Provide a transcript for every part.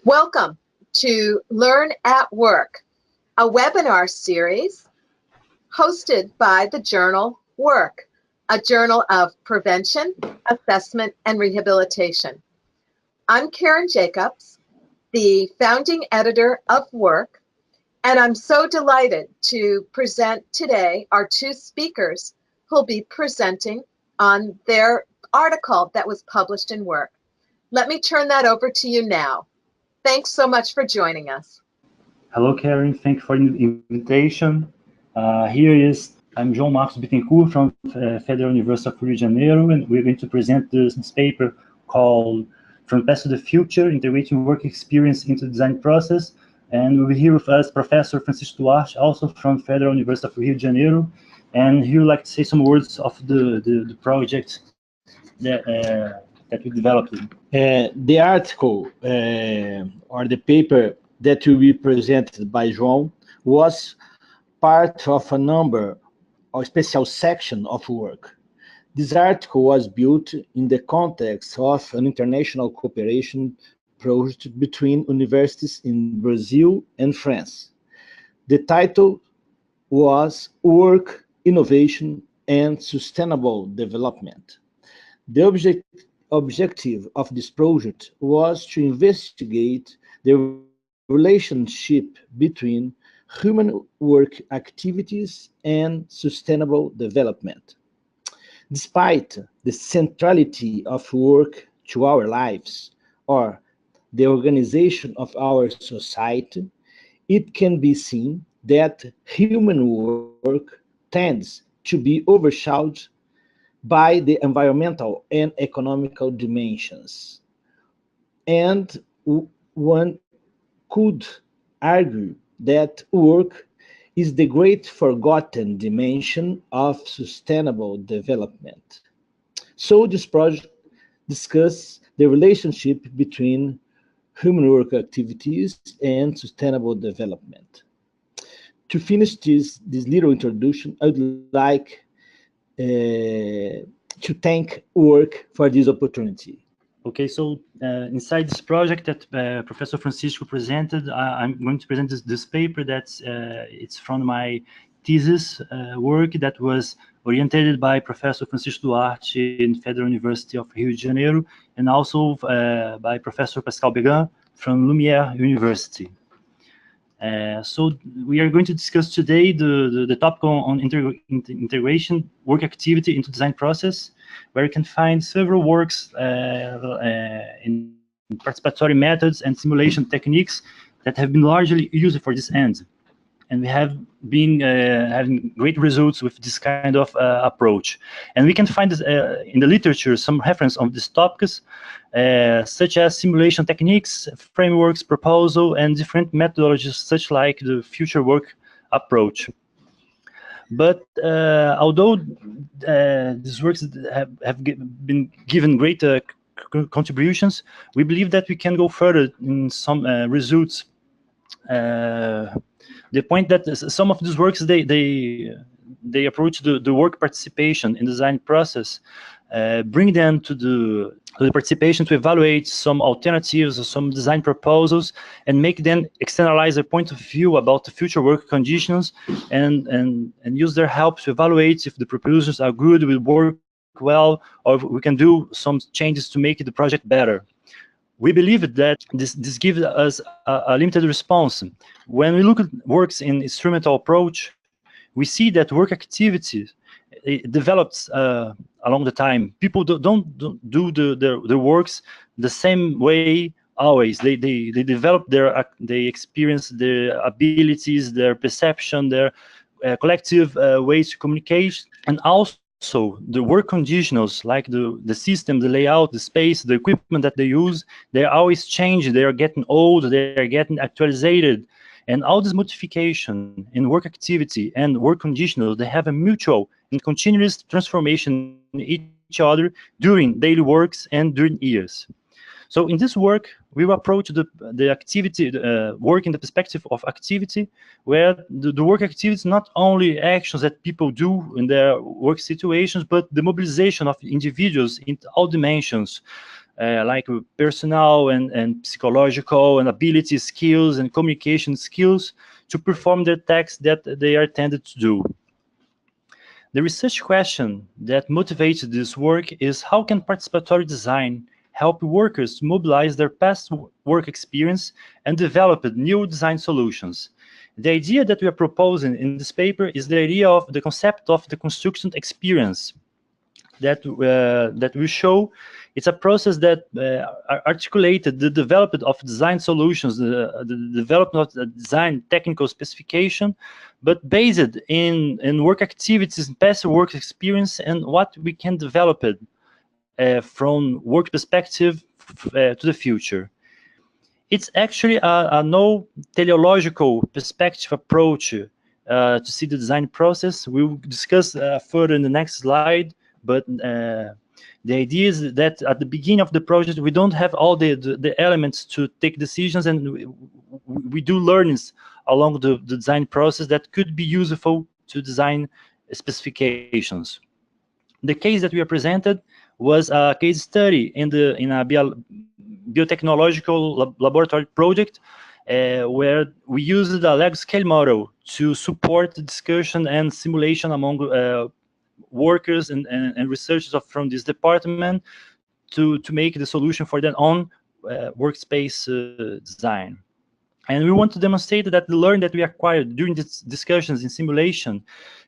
Welcome to Learn at Work, a webinar series hosted by the journal Work, a journal of prevention, assessment, and rehabilitation. I'm Karen Jacobs, the founding editor of Work, and I'm so delighted to present today our two speakers who'll be presenting on their article that was published in Work. Let me turn that over to you now. Thanks so much for joining us. Hello, Karen. Thank you for the invitation. I'm João Marcos Bittencourt from Federal University of Rio de Janeiro, and we're going to present this paper called From Past to the Future, Integrating Work Experience into the Design Process. And we'll be here with us Professor Francisco Duarte, also from Federal University of Rio de Janeiro. And he would like to say some words of the project that we developed. The article or the paper that will be presented by João was part of a number or special section of work. This article was built in the context of an international cooperation project between universities in Brazil and France. The title was Work, Innovation, and Sustainable Development. The objective of this project was to investigate the relationship between human work activities and sustainable development. Despite the centrality of work to our lives or the organization of our society, it can be seen that human work tends to be overshadowed by the environmental and economical dimensions. And one could argue that work is the great forgotten dimension of sustainable development. So this project discusses the relationship between human work activities and sustainable development. To finish this little introduction, I would like to thank Work for this opportunity. Okay, so inside this project that Professor Francisco presented, I'm going to present this paper that's it's from my thesis work that was oriented by Professor Francisco Duarte in Federal University of Rio de Janeiro, and also by Professor Pascal Began from Lumiere University. So we are going to discuss today the topic on integration work activity into design process, where you can find several works in participatory methods and simulation techniques that have been largely used for this end. And we have been having great results with this kind of approach. And we can find in the literature some reference on these topics, such as simulation techniques, frameworks, proposal, and different methodologies, such like the future work approach. But although these works have been given great contributions, we believe that we can go further in some results. The point that some of these works, they approach the work participation in the design process, bring them to the participation to evaluate some alternatives or some design proposals, and make them externalize their point of view about the future work conditions, and use their help to evaluate if the proposals are good, will work well, or if we can do some changes to make the project better. We believe that this gives us a limited response. When we look at works in instrumental approach, we see that work activities develops along the time. People don't do the works the same way always. They develop they experience their abilities, their perception, their collective ways to communicate, and also the work conditions, like the system, the layout, the space, the equipment that they use, they're always changing. They are getting old, they are getting actualized. And all this modification in work activity and work conditions, they have a mutual and continuous transformation in each other during daily works and during years. So in this work, we will approach the activity, work in the perspective of activity, where the work activity is not only actions that people do in their work situations, but the mobilization of individuals in all dimensions, like personal and psychological and ability skills and communication skills to perform the tasks that they are intended to do. The research question that motivated this work is how can participatory design help workers to mobilize their past work experience and develop new design solutions. The idea that we are proposing in this paper is the idea of the concept of the construction experience that we show. It's a process that articulated the development of design solutions, the development of the design technical specification, but based in work activities, past work experience, and what we can develop it from work perspective to the future. It's actually a no-teleological perspective approach to see the design process. We will discuss further in the next slide, but the idea is that at the beginning of the project, we don't have all the elements to take decisions, and we do learnings along the design process that could be useful to design specifications. The case that we presented was a case study in a biotechnological laboratory project where we used a Lego scale model to support the discussion and simulation among workers and researchers from this department to make the solution for their own workspace design. And we want to demonstrate that the learning that we acquired during these discussions in simulation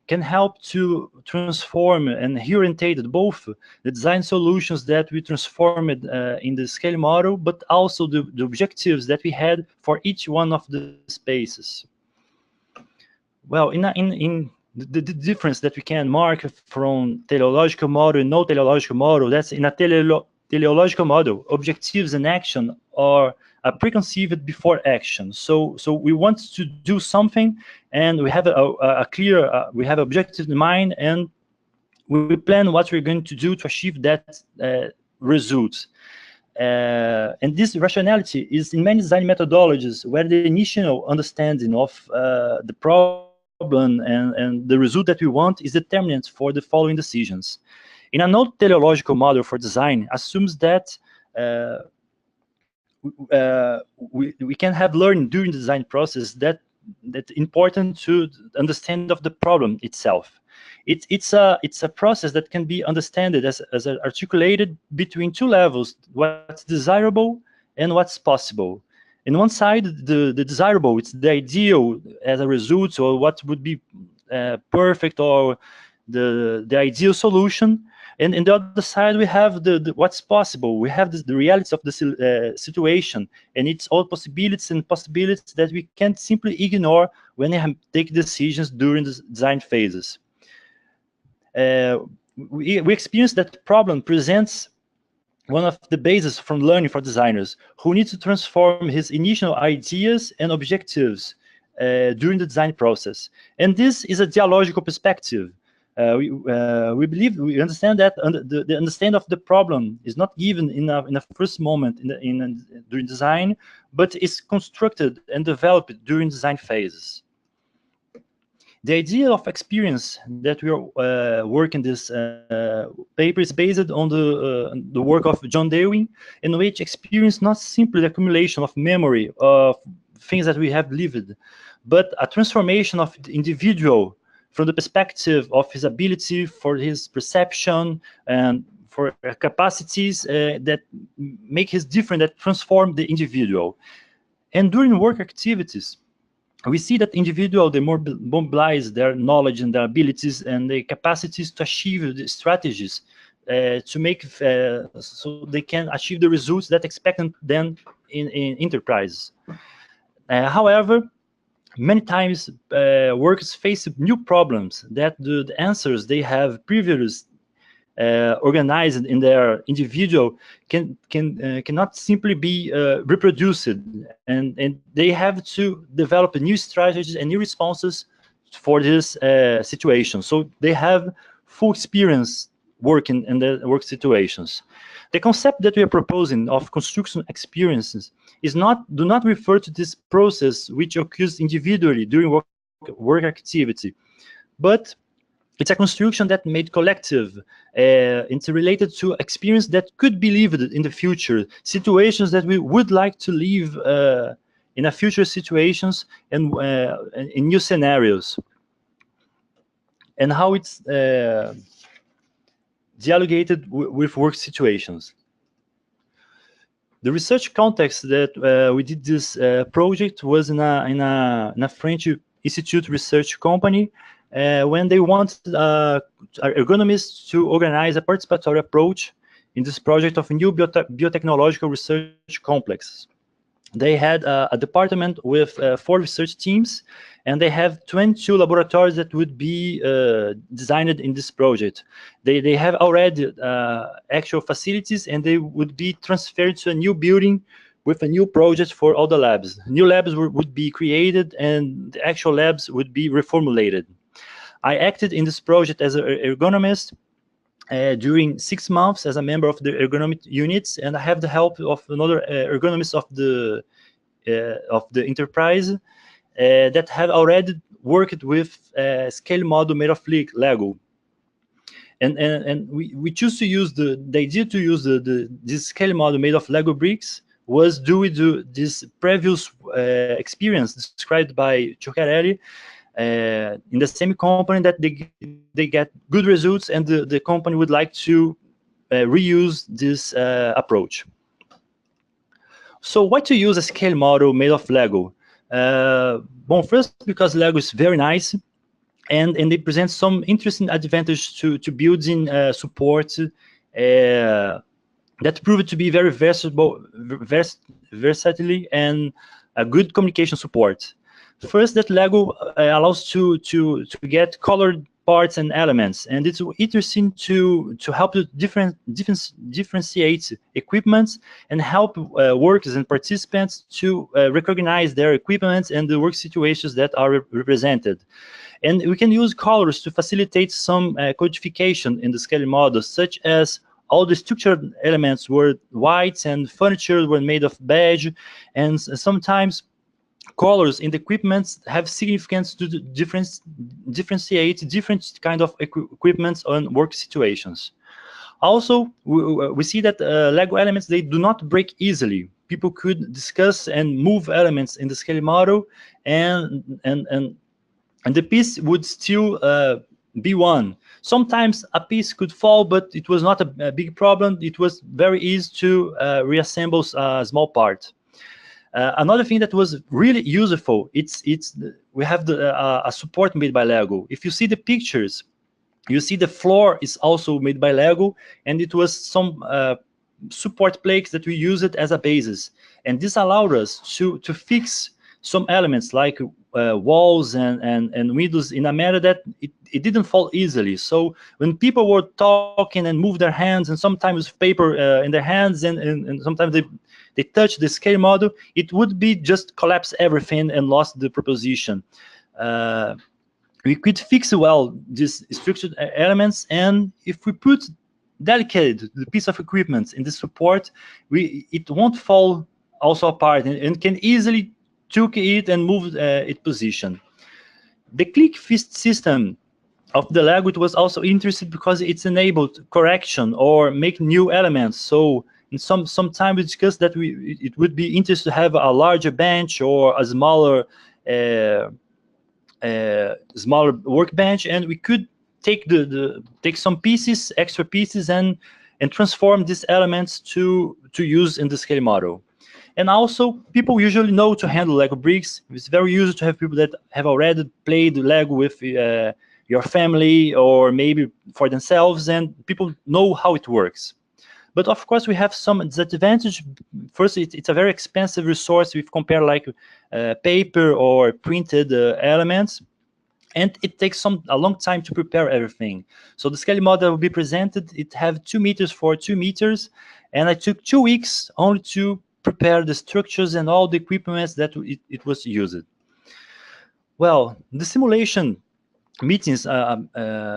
can help to transform and reorientate both the design solutions that we transformed in the scale model, but also the objectives that we had for each one of the spaces. Well, in the difference that we can mark from teleological model and no teleological model, that's in a teleological model, objectives and action are preconceived before action. So we want to do something, and we have a clear, we have objective in mind, and we plan what we're going to do to achieve that result. And this rationality is in many design methodologies where the initial understanding of the problem and the result that we want is determinant for the following decisions. In a non-teleological model for design assumes that we can have learning during the design process that's important to understand of the problem itself. It's a process that can be understood as articulated between two levels: what's desirable and what's possible. In one side, the desirable, it's the ideal as a result, or what would be perfect, or the ideal solution. And in the other side, we have the what's possible. We have the realities of the situation, and it's all possibilities that we can't simply ignore when we take decisions during the design phases. We experience that problem presents one of the bases from learning for designers who need to transform his initial ideas and objectives during the design process. And this is a dialogical perspective. We believe, we understand that the understanding of the problem is not given in a first moment during design, but is constructed and developed during design phases. The idea of experience that we are working this paper is based on the work of John Dewey, in which experience not simply the accumulation of memory of things that we have lived, but a transformation of the individual from the perspective of his ability, for his perception, and for capacities that make his different, that transform the individual. And during work activities, we see that individual, they mobilize their knowledge and their abilities and their capacities to achieve the strategies to make so they can achieve the results that expect them in enterprises. However, many times workers face new problems that the answers they have previously organized in their individual cannot simply be reproduced, and they have to develop new strategies and new responses for this situation. So they have full experience working in the work situations. The concept that we are proposing of construction experiences do not refer to this process which occurs individually during work activity, but it's a construction that made collective. It's related to experience that could be lived in the future, situations that we would like to live in a future situations and in new scenarios, and how it's dialogated with work situations. The research context that we did this project was in a French institute research company when they wanted ergonomists to organize a participatory approach in this project of a new biotechnological research complex. They had a department with 4 research teams, and they have 22 laboratories that would be designed in this project. They have already actual facilities, and they would be transferred to a new building with a new project for all the labs. New labs would be created, and the actual labs would be reformulated. I acted in this project as an ergonomist during 6 months as a member of the ergonomic units, and I have the help of another ergonomist of the enterprise that have already worked with scale model made of Lego. And we choose to use the idea to use this scale model made of Lego bricks was due to this previous experience described by Cioccarelli in the same company, that they get good results, and the company would like to reuse this approach. So why to use a scale model made of Lego? Well, first, because Lego is very nice, and they present some interesting advantage to building support that proved to be very versatile and a good communication support. First, that Lego allows to get colored parts and elements, and it's interesting to help to differentiate equipments and help workers and participants to recognize their equipments and the work situations that are represented. And we can use colors to facilitate some codification in the scaling model, such as all the structured elements were white and furniture were made of beige, and sometimes colors in the equipment have significance to differentiate different kind of equipments on work situations. Also, we see that Lego elements, they do not break easily. People could discuss and move elements in the scaling model, and the piece would still be one. Sometimes a piece could fall, but it was not a big problem. It was very easy to reassemble a small part. Another thing that was really useful, we have a support made by Lego. If you see the pictures, you see the floor is also made by Lego, and it was some support plates that we use it as a basis. And this allowed us to fix some elements like walls and windows in a manner that it didn't fall easily. So when people were talking and move their hands, and sometimes paper in their hands, and sometimes they touch the scale model, it would be just collapse everything and lost the proposition. We could fix well these structured elements, and if we put delicate the piece of equipment in the support, it won't fall also apart, and can easily took it and moved its position. The click fist system of the Lego, it was also interesting because it's enabled correction or make new elements. So in some time we discussed that it would be interesting to have a larger bench or a smaller workbench, and we could take take some pieces, extra pieces, and transform these elements to use in the scale model. And also, people usually know to handle Lego bricks. It's very useful to have people that have already played Lego with your family, or maybe for themselves, and people know how it works. But of course, we have some disadvantage. First, it's a very expensive resource if compare like paper or printed elements, and it takes a long time to prepare everything. So the scale model will be presented. It have 2 meters for 2 meters, and I took 2 weeks only to prepare the structures and all the equipment that it was used. Well, the simulation meetings,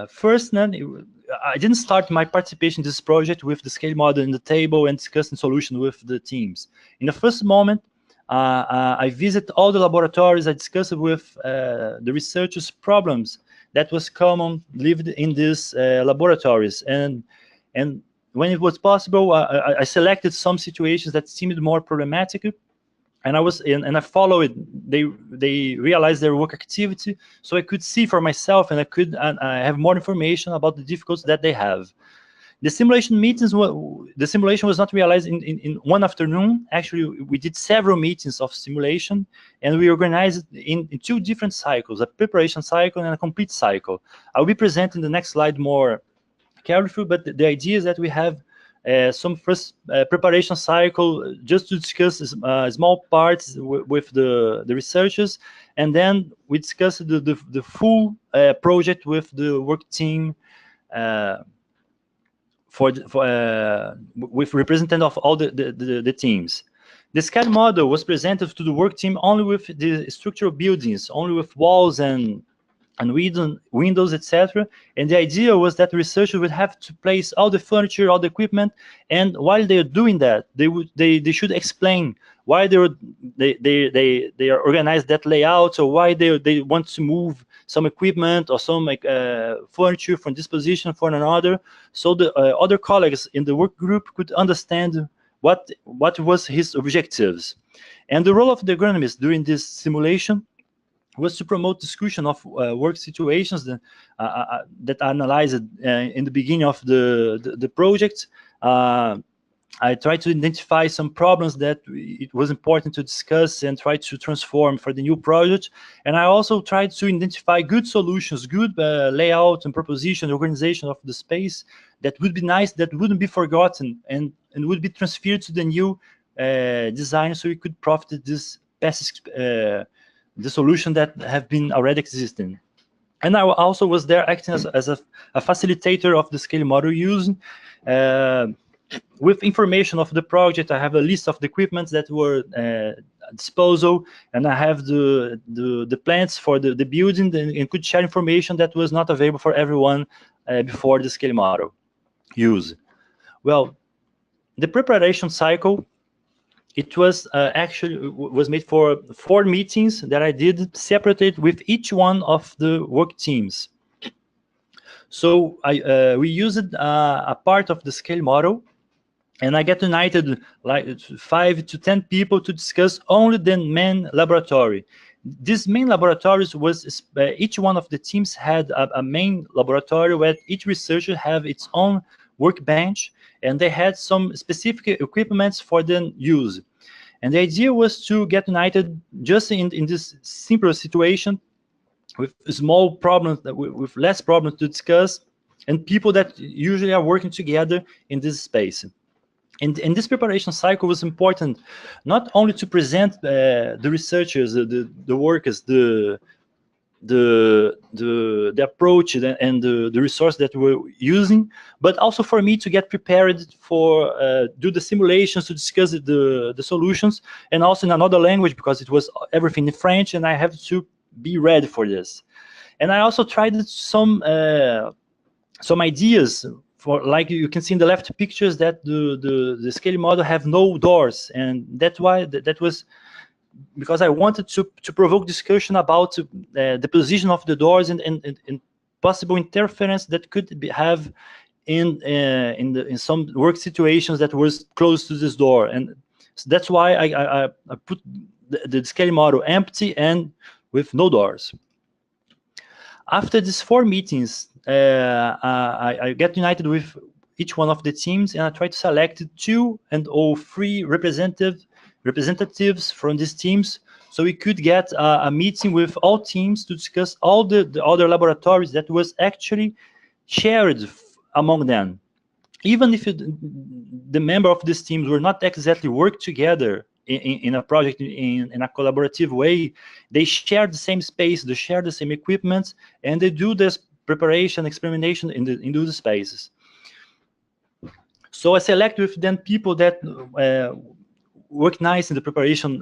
first, I didn't start my participation in this project with the scale model in the table and discussing solution with the teams. In the first moment, I visit all the laboratories. I discussed with the researchers problems that was common lived in these laboratories. And when it was possible, I selected some situations that seemed more problematic, and I followed. They realized their work activity, so I could see for myself, and I have more information about the difficulties that they have. The simulation meetings, the simulation was not realized in one afternoon. Actually, we did several meetings of simulation, and we organized it in two different cycles, a preparation cycle and a complete cycle. I'll be presenting the next slide more carefully, but the idea is that we have some first preparation cycle just to discuss small parts with the researchers, and then we discuss the full project with the work team, with representative of all the teams. The SCAD model was presented to the work team only with the structural buildings, only with walls and windows, etc. And the idea was that researchers would have to place all the furniture, all the equipment, and while they're doing that, they should explain why they are organized that layout, or why they want to move some equipment or some furniture from this position for another, so the other colleagues in the work group could understand what was his objectives. And the role of the agronomist during this simulation was to promote discussion of work situations that are analyzed in the beginning of the project. I tried to identify some problems that it was important to discuss and try to transform for the new project. And I also tried to identify good solutions, good layout and proposition, organization of the space that would be nice, that wouldn't be forgotten, and would be transferred to the new design, so we could profit this past the solution that have been already existing. And I also was there acting as a facilitator of the scale model use. With information of the project, I have a list of the equipment that were at disposal, and I have the plans for the building, and could share information that was not available for everyone before the scale model use. Well, the preparation cycle, it was actually was made for 4 meetings that I did separately with each one of the work teams. So we used a part of the scale model, and I get united like 5 to 10 people to discuss only the main laboratory. This main laboratories was each one of the teams had a main laboratory where each researcher have its own workbench, and they had some specific equipments for the use. And the idea was to get united just in this simpler situation, with small problems, with less problems to discuss, and people that usually are working together in this space. And this preparation cycle was important, not only to present the researchers, the workers, the approach and the resource that we're using, but also for me to get prepared for do the simulations, to discuss the solutions, and also in another language, because it was everything in French, and I have to be ready for this. And I also tried some ideas for, like you can see in the left pictures, that the scale model have no doors, and that's why that was because I wanted to provoke discussion about the position of the doors and possible interference that could have in some work situations that was close to this door. And so that's why I put the scale model empty and with no doors. After these 4 meetings, I get united with each one of the teams, and I try to select 2 or 3 representatives from these teams, so we could get a meeting with all teams to discuss all the other laboratories that was actually shared among them. Even if the member of these teams were not exactly work together in a project in a collaborative way, they share the same space, they share the same equipment, and they do this preparation, experimentation in those spaces. So I select with them people that work nice in the preparation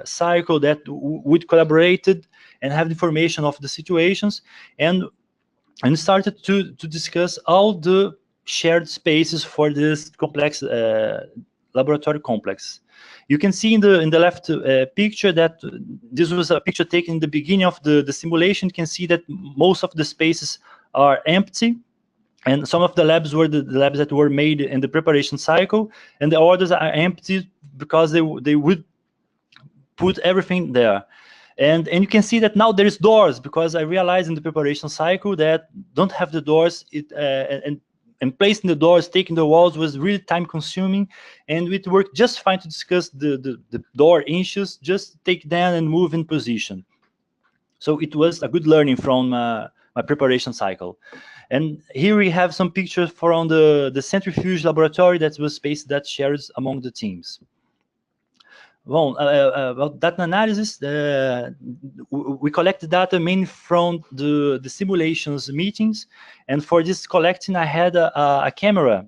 cycle, that would collaborated and have information of the situations, and started to discuss all the shared spaces for this complex laboratory complex. You can see in the left picture that this was a picture taken in the beginning of the simulation. You can see that most of the spaces are empty, and some of the labs were the labs that were made in the preparation cycle, and the others are empty because they would put everything there. And you can see that now there's doors, because I realized in the preparation cycle that don't have the doors, and placing the doors, taking the walls was really time consuming, and it worked just fine to discuss the door issues, just take them and move in position. So it was a good learning from my preparation cycle. And here we have some pictures from the centrifuge laboratory that was space that shares among the teams. Well, about data analysis, we collect data mainly from the simulations meetings, and for this collecting, I had a camera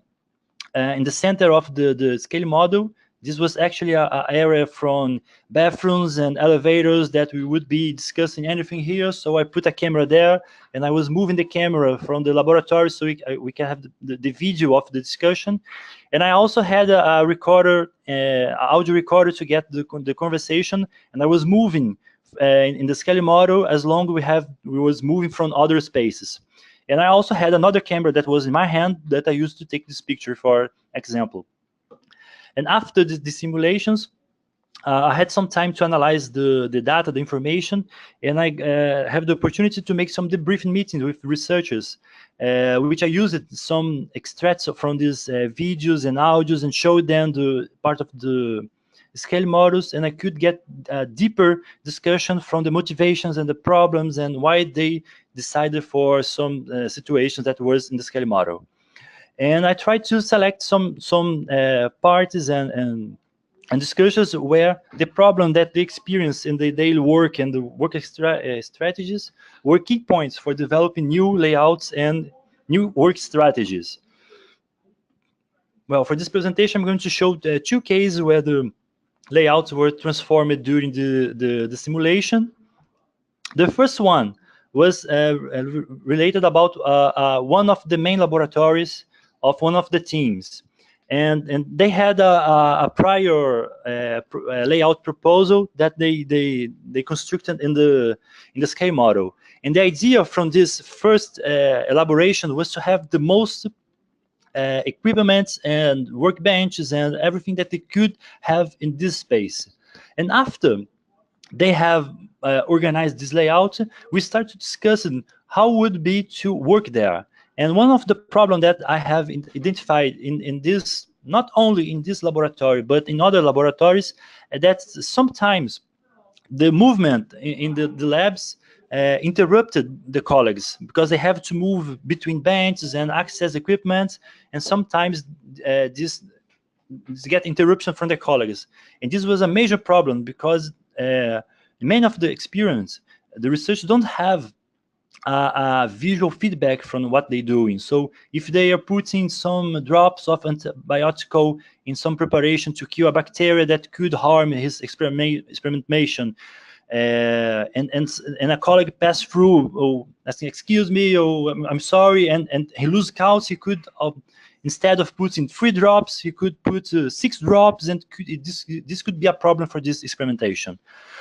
in the center of the scale model. This was actually a area from bathrooms and elevators that we would be discussing anything here. So I put a camera there, and I was moving the camera from the laboratory so we can have the video of the discussion. And I also had a recorder, audio recorder, to get the conversation, and I was moving in the scale model as long as we was moving from other spaces. And I also had another camera that was in my hand that I used to take this picture, for example. And after the simulations, I had some time to analyze the data, the information, and I have the opportunity to make some debriefing meetings with researchers, which I used some extracts from these videos and audios and showed them the part of the scale models, and I could get a deeper discussion from the motivations and the problems and why they decided for some situations that was in the scale model. And I tried to select some parties and discussions where the problem that they experience in the daily work and the work strategies were key points for developing new layouts and new work strategies. Well, for this presentation, I'm going to show two cases where the layouts were transformed during the simulation. The first one was related about one of the main laboratories of one of the teams, and they had a prior layout proposal that they constructed in the scale model. And the idea from this first elaboration was to have the most equipment and workbenches and everything that they could have in this space. And after they have organized this layout, we started discussing how would be to work there. And one of the problems that I have identified in this, not only in this laboratory, but in other laboratories, that sometimes the movement in the labs interrupted the colleagues, because they have to move between benches and access equipment, and sometimes this get interruption from the colleagues. And this was a major problem, because many of the experience, the researchers don't have a visual feedback from what they're doing. So if they are putting some drops of antibiotic in some preparation to kill a bacteria that could harm his experimentation, and a colleague passed through, asking, excuse me, I'm sorry, and he lose counts, he could, instead of putting 3 drops, he could put 6 drops, and this could be a problem for this experimentation.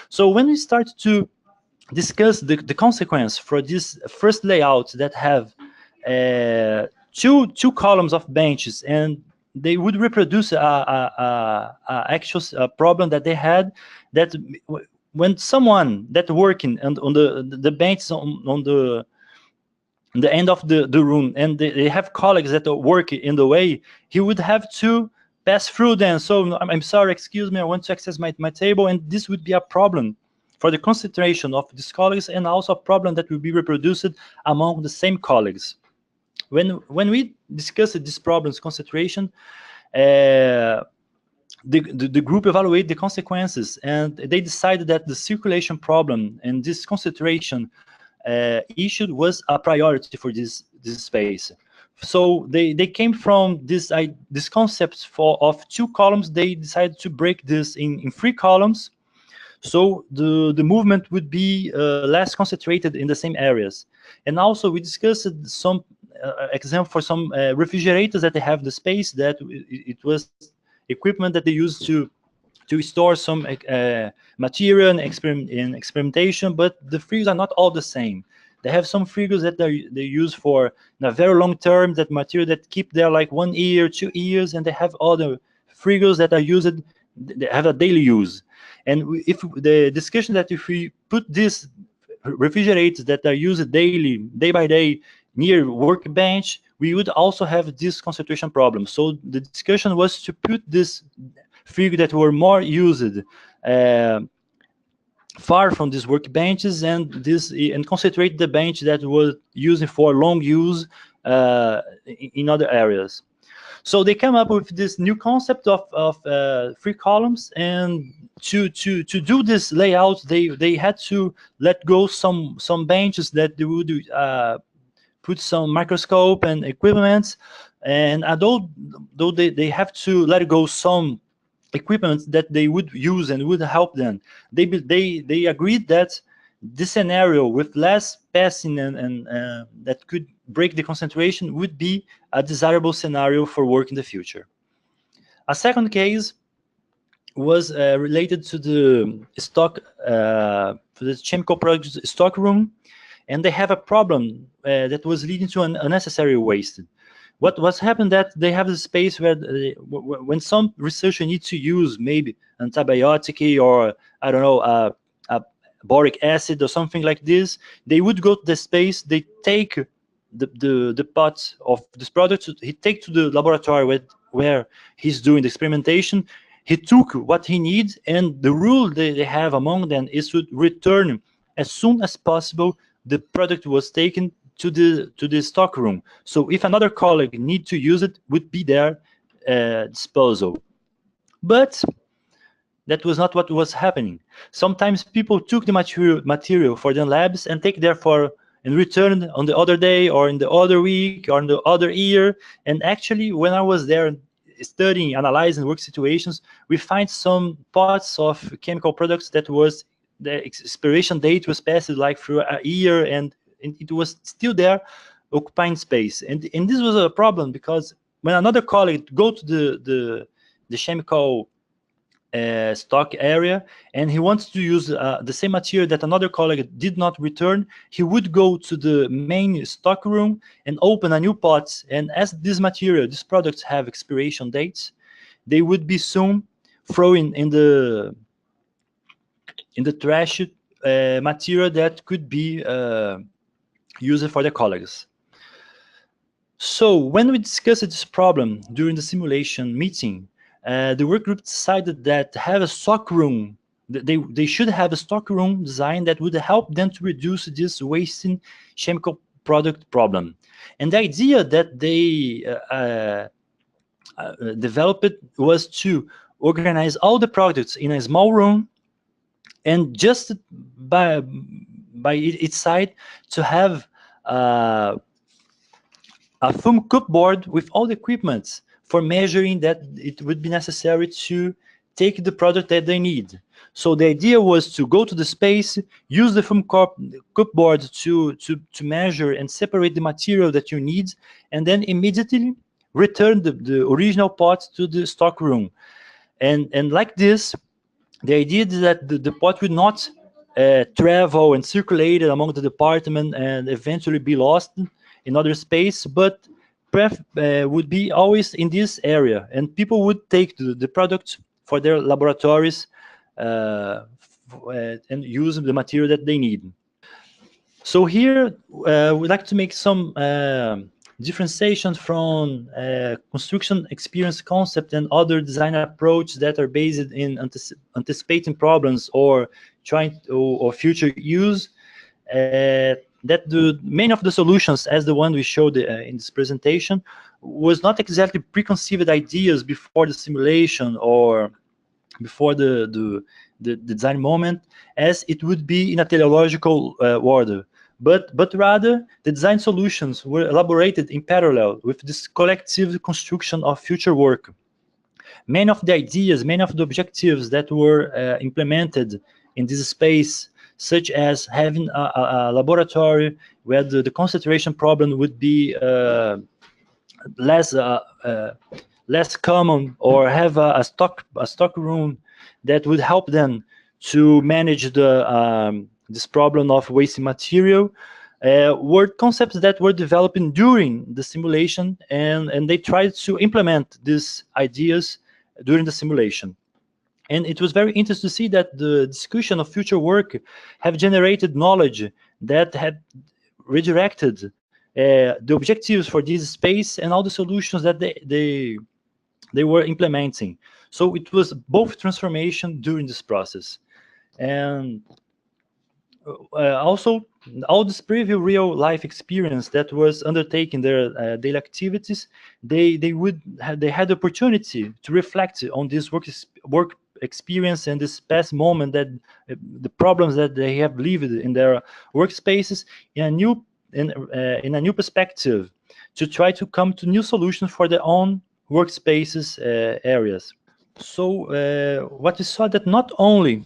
So when we start to discuss the consequence for this first layout that have two columns of benches, and they would reproduce a actual problem that they had, that when someone that working on the bench on the end of the room, and they have colleagues that work in the way, he would have to pass through them. So I'm sorry, excuse me, I want to access my table, and this would be a problem for the concentration of these colleagues, and also a problem that will be reproduced among the same colleagues. When we discussed this problem's concentration, the group evaluated the consequences, and they decided that the circulation problem and this concentration issue was a priority for this space. So they came from this concept of 2 columns. They decided to break this in 3 columns, so the movement would be less concentrated in the same areas. And also we discussed some example for some refrigerators that they have in the space, that it was equipment that they used to to store some material in experimentation, but the figures are not all the same. They have some figures that they use for a very long term, that material that keep there like 1 year, 2 years, and they have other figures that are used, they have a daily use. And if the discussion that if we put these refrigerators that are used daily, day by day, near workbench, we would also have this concentration problem. So the discussion was to put this figure that were more used far from these workbenches, and concentrate the bench that was used for long use in other areas. So they came up with this new concept of 3 columns, and to do this layout, they had to let go some benches that they would put some microscope and equipment, and although they have to let go some equipment that they would use and would help them, they agreed that this scenario with less passing and that could break the concentration would be a desirable scenario for work in the future. A second case was related to the stock, for the chemical products stock room, and they have a problem that was leading to an unnecessary waste. What's happened that they have a space where when some researcher needs to use maybe antibiotic or I don't know a boric acid or something like this, they would go to the space, they take the pot of this product, he take to the laboratory where he's doing the experimentation, he took what he needs, and the rule they have among them is to return as soon as possible the product was taken to the stock room. So if another colleague need to use it, would be their disposal. But that was not what was happening. Sometimes people took the material for their labs and take therefore and return on the other day or in the other week or in the other year. And actually, when I was there studying, analyzing work situations, we find some pots of chemical products that was the expiration date was passed like through a year, and it was still there occupying space. And this was a problem because when another colleague go to the chemical stock area and he wants to use the same material that another colleague did not return, he would go to the main stock room and open a new pot, and as this material, these products have expiration dates, they would be soon thrown in the trash material that could be used for the colleagues. So when we discussed this problem during the simulation meeting, the work group decided that have a stock room, they should have a stock room design that would help them to reduce this wasting chemical product problem. And the idea that they developed was to organize all the products in a small room, and just by its side to have a foam cupboard with all the equipment for measuring that it would be necessary to take the product that they need. So the idea was to go to the space, use the foam cupboard to measure and separate the material that you need, and then immediately return the original pot to the stock room. And like this, the idea is that the pot would not travel and circulate among the department and eventually be lost in other space, but would be always in this area, and people would take the product for their laboratories and use the material that they need. So here we'd like to make some differentiation from construction experience concept and other design approaches that are based in anticipating problems or trying or future use. That many of the solutions, as the one we showed in this presentation, was not exactly preconceived ideas before the simulation or before the design moment, as it would be in a teleological order. But rather, the design solutions were elaborated in parallel with this collective construction of future work. Many of the ideas, many of the objectives that were implemented in this space, such as having a laboratory where the concentration problem would be less common, or have a stock room that would help them to manage this problem of wasting material. Were concepts that were developing during the simulation, and they tried to implement these ideas during the simulation. And it was very interesting to see that the discussion of future work have generated knowledge that had redirected the objectives for this space and all the solutions that they were implementing. So it was both transformation during this process. And also, all this preview real life experience that was undertaking their daily activities, they had the opportunity to reflect on this work experience and this past moment, that the problems that they have lived in their workspaces in a new perspective, to try to come to new solutions for their own workspaces areas. So what we saw, that not only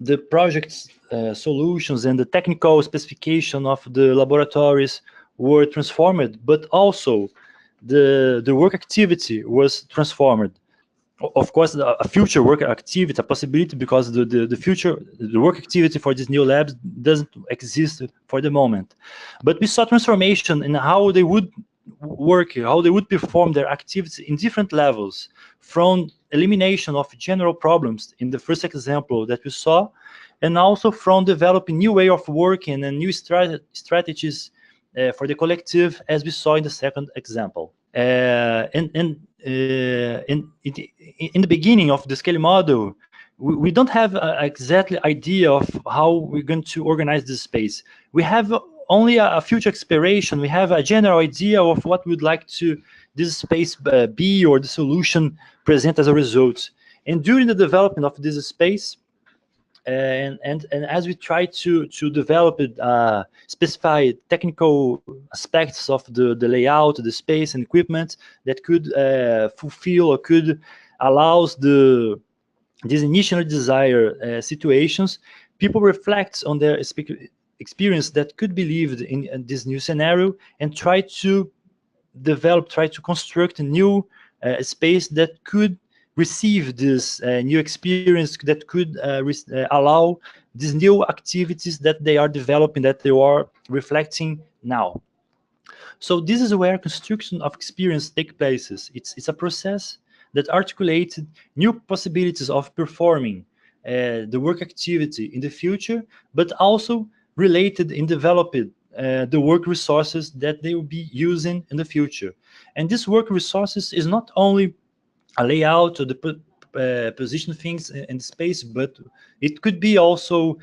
the project's solutions and the technical specification of the laboratories were transformed, but also the work activity was transformed. Of course, a future work activity, a possibility, because the work activity for these new labs doesn't exist for the moment. But we saw transformation in how they would work, how they would perform their activities in different levels, from elimination of general problems in the first example that we saw, and also from developing new way of working and new strategies for the collective, as we saw in the second example. In the beginning of the scale model, we don't have an exactly idea of how we're going to organize this space. We have only a future exploration. We have a general idea of what we'd like to this space be, or the solution present as a result. And during the development of this space, and as we try to develop it, specify technical aspects of the layout, the space and equipment that could fulfill or could allows these initially desired situations, people reflect on their experience that could be lived in this new scenario, and try to construct a new space that could receive this new experience, that could allow these new activities that they are developing, that they are reflecting now. So this is where construction of experience takes place. It's a process that articulates new possibilities of performing the work activity in the future, but also related in developing the work resources that they will be using in the future. And this work resources is not only a layout or the position things in space, but it could be also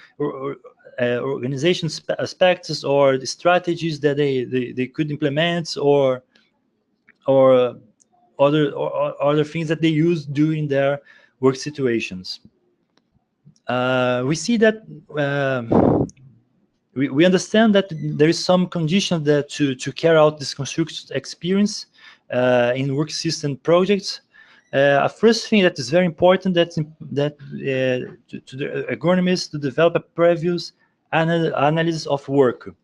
organization aspects or the strategies that they could implement, or other things that they use during their work situations. We see that we understand that there is some condition that to carry out this construction experience in work system projects. A first thing that is very important, that to the agronomists to develop a previous analysis of work.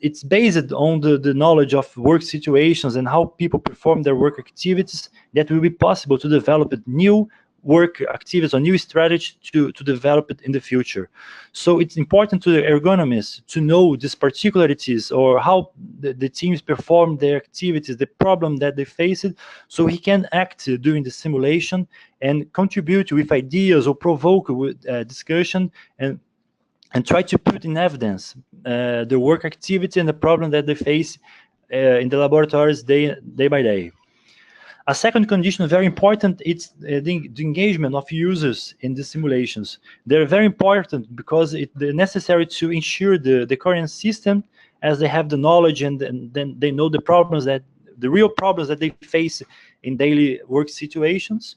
It's based on the knowledge of work situations and how people perform their work activities, that will be possible to develop new work activities or new strategy to develop it in the future. So it's important to the ergonomists to know these particularities, or how the teams perform their activities, the problem that they face it, so he can act during the simulation and contribute with ideas or provoke with discussion, and try to put in evidence the work activity and the problem that they face in the laboratories day by day. A second condition, very important, it's the engagement of users in the simulations. They're very important because they're necessary to ensure the current system, as they have the knowledge and then they know the real problems that they face in daily work situations.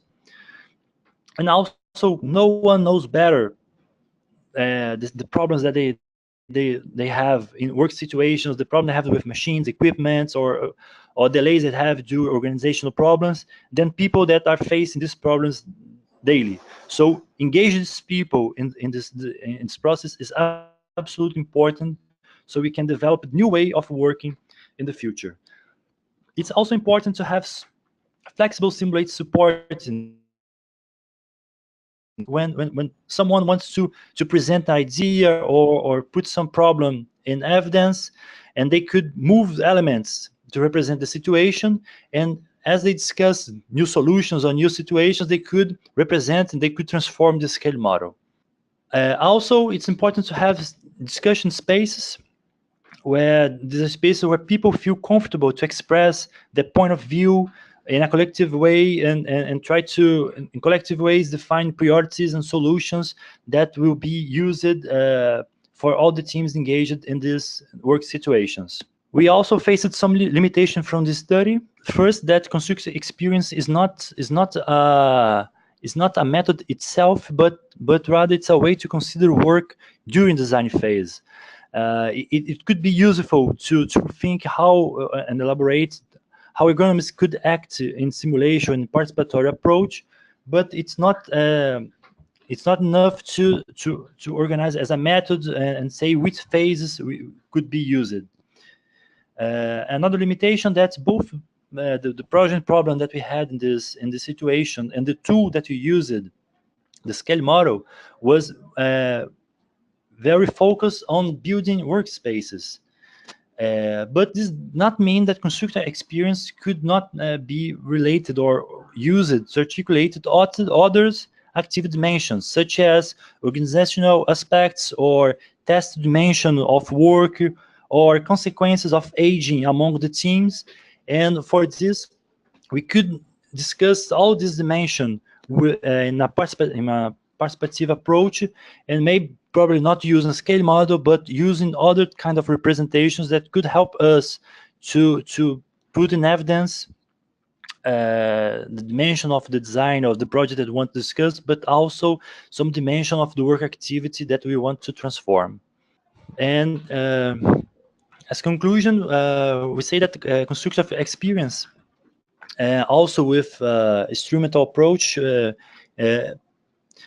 And also, no one knows better the problems that they have in work situations, the problem they have with machines, equipments, or delays that have due organizational problems, than people that are facing these problems daily. So engage these people in this process is absolutely important, so we can develop a new way of working in the future. It's also important to have flexible simulate support in this process. when someone wants to present an idea or put some problem in evidence, and they could move elements to represent the situation, and as they discuss new solutions or new situations, they could represent and they could transform the scale model. Also, it's important to have discussion spaces where these are spaces where people feel comfortable to express their point of view in a collective way, and try to, in collective ways, define priorities and solutions that will be used for all the teams engaged in these work situations. We also faced some limitation from this study. First, that constructor experience is not a method itself, but rather it's a way to consider work during design phase. It could be useful to think how and elaborate how ergonomists could act in simulation and participatory approach, but it's not enough to organize as a method and say which phases could be used. Another limitation, that's both the project problem that we had in this situation and the tool that we used, the scale model, was very focused on building workspaces. But this does not mean that constructor experience could not be related or used to articulate others active dimensions, such as organizational aspects or test dimension of work or consequences of aging among the teams. And for this, we could discuss all these dimensions in a participative approach, and maybe probably not using a scale model, but using other kind of representations that could help us to put in evidence the dimension of the design of the project that we want to discuss, but also some dimension of the work activity that we want to transform. And as conclusion, we say that constructive experience, also with instrumental approach,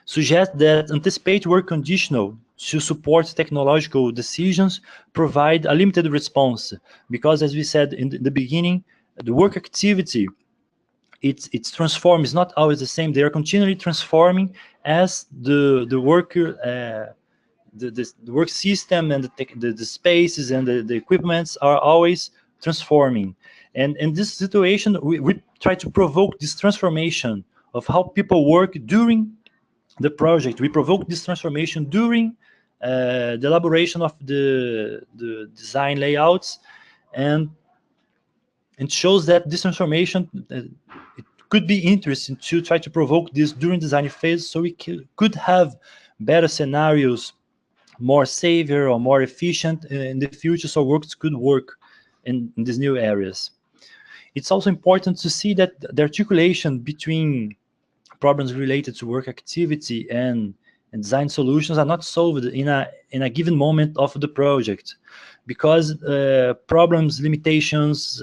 suggest that anticipate work conditional to support technological decisions provide a limited response, because as we said in the beginning, the work activity, it's transformed, it's not always the same. They are continually transforming as the worker the work system and the spaces and the equipments are always transforming. And in this situation, we try to provoke this transformation of how people work during the project. We provoke this transformation during the elaboration of the design layouts, and it shows that this transformation, it could be interesting to try to provoke this during design phase, so we could have better scenarios, more safer or more efficient in the future, so works could work in these new areas. It's also important to see that the articulation between problems related to work activity and design solutions are not solved in a given moment of the project, because problems, limitations,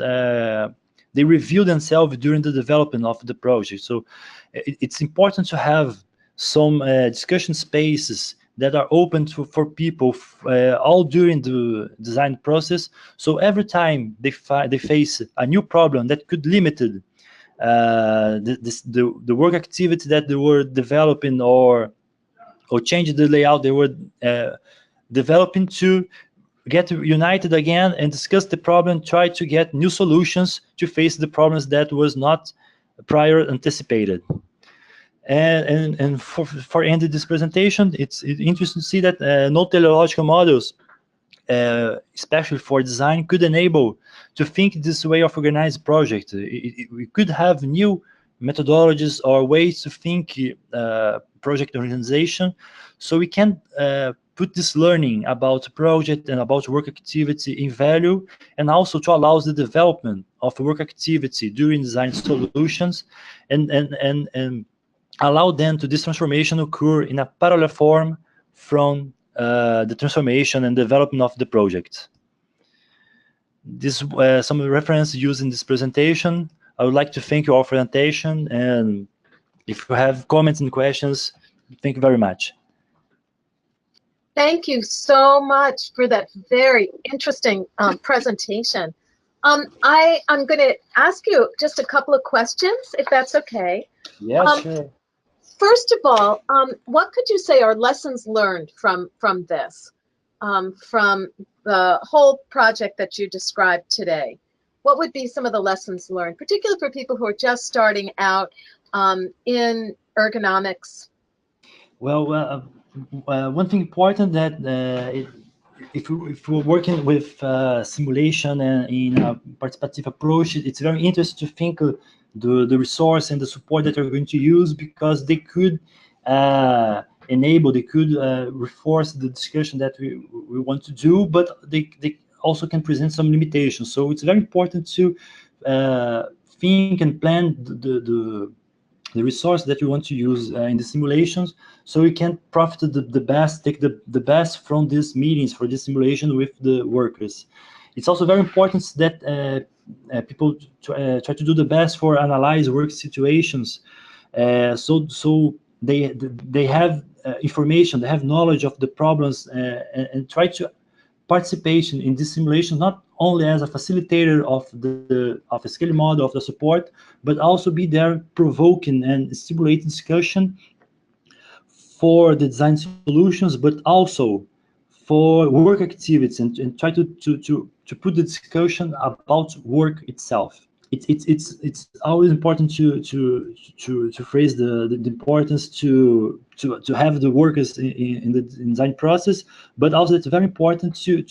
they reveal themselves during the development of the project. So it's important to have some discussion spaces that are open for people all during the design process. So every time they face a new problem that could limit the work activity that they were developing, or change the layout they were developing, to get united again and discuss the problem, try to get new solutions to face the problems that was not prior anticipated. And for ending this presentation, it's interesting to see that non-teleological models, especially for design, could enable to think this way of organized project. We could have new methodologies or ways to think project organization, so we can put this learning about project and about work activity in value, and also to allow the development of work activity during design solutions, and allow them to this transformation occur in a parallel form from the transformation and development of the project. This some reference used in this presentation. I would like to thank you all for your attention, and if you have comments and questions, thank you very much. Thank you so much for that very interesting presentation. I'm going to ask you just a couple of questions, if that's okay. Yes, sure. first of all, what could you say are lessons learned from this, from the whole project that you described today? What would be some of the lessons learned, particularly for people who are just starting out in ergonomics? Well, one thing important that if we're working with simulation and in a participative approach, it's very interesting to think the resource and the support that we're going to use, because they could enable, they could reinforce the discussion that we want to do, but they also can present some limitations. So it's very important to think and plan the resource that you want to use in the simulations, so you can profit the best, take the best from these meetings, for this simulation with the workers. It's also very important that people try to do the best for analyze work situations, so they have information, they have knowledge of the problems, and try to participation in this simulation not only as a facilitator of a skill model of the support, but also be there provoking and stimulating discussion for the design solutions, but also for work activities, and try to put the discussion about work itself. It's always important to phrase the importance to have the workers in the design process, but also it's very important to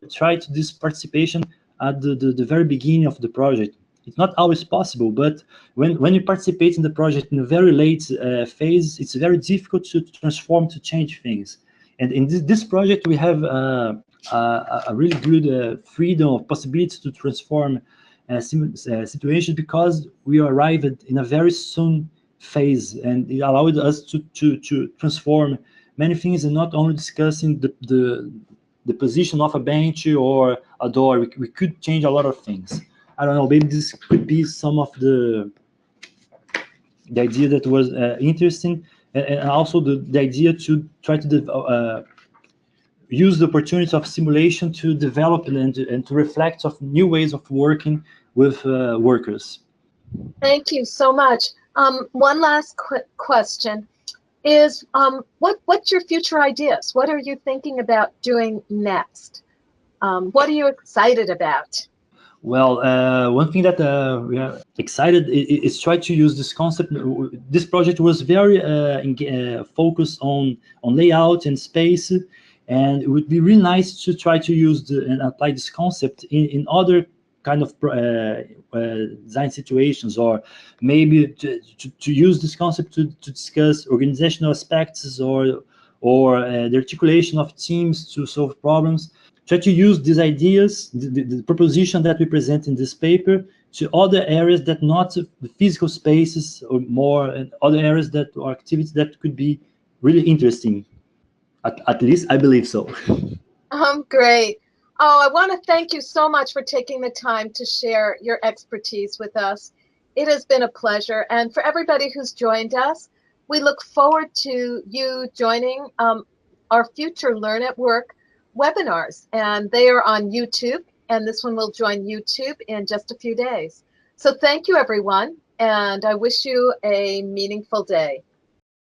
try to this participation at the very beginning of the project. It's not always possible, but when you participate in the project in a very late phase, it's very difficult to transform, to change things. And in this project, we have a really good freedom of possibility to transform situations, because we arrived in a very soon phase, and it allowed us to transform many things, and not only discussing the position of a bench or a door. We could change a lot of things. I don't know, maybe this could be some of the idea that was interesting, and also the idea to try to use the opportunity of simulation to develop and to reflect of new ways of working with workers. Thank you so much. One last quick question is, what's your future ideas? What are you thinking about doing next? What are you excited about? Well, one thing that we are excited is try to use this concept. This project was very focused on layout and space, and it would be really nice to try to use and apply this concept in other kind of design situations, or maybe to use this concept to discuss organizational aspects, or the articulation of teams to solve problems. Try to use these ideas, the proposition that we present in this paper, to other areas that not the physical spaces, or more and other areas that are activities that could be really interesting. At least I believe so. Great. Oh, I want to thank you so much for taking the time to share your expertise with us. It has been a pleasure. And for everybody who's joined us, we look forward to you joining our future Learn at Work webinars. And they are on YouTube, and this one will join YouTube in just a few days. So thank you, everyone, and I wish you a meaningful day.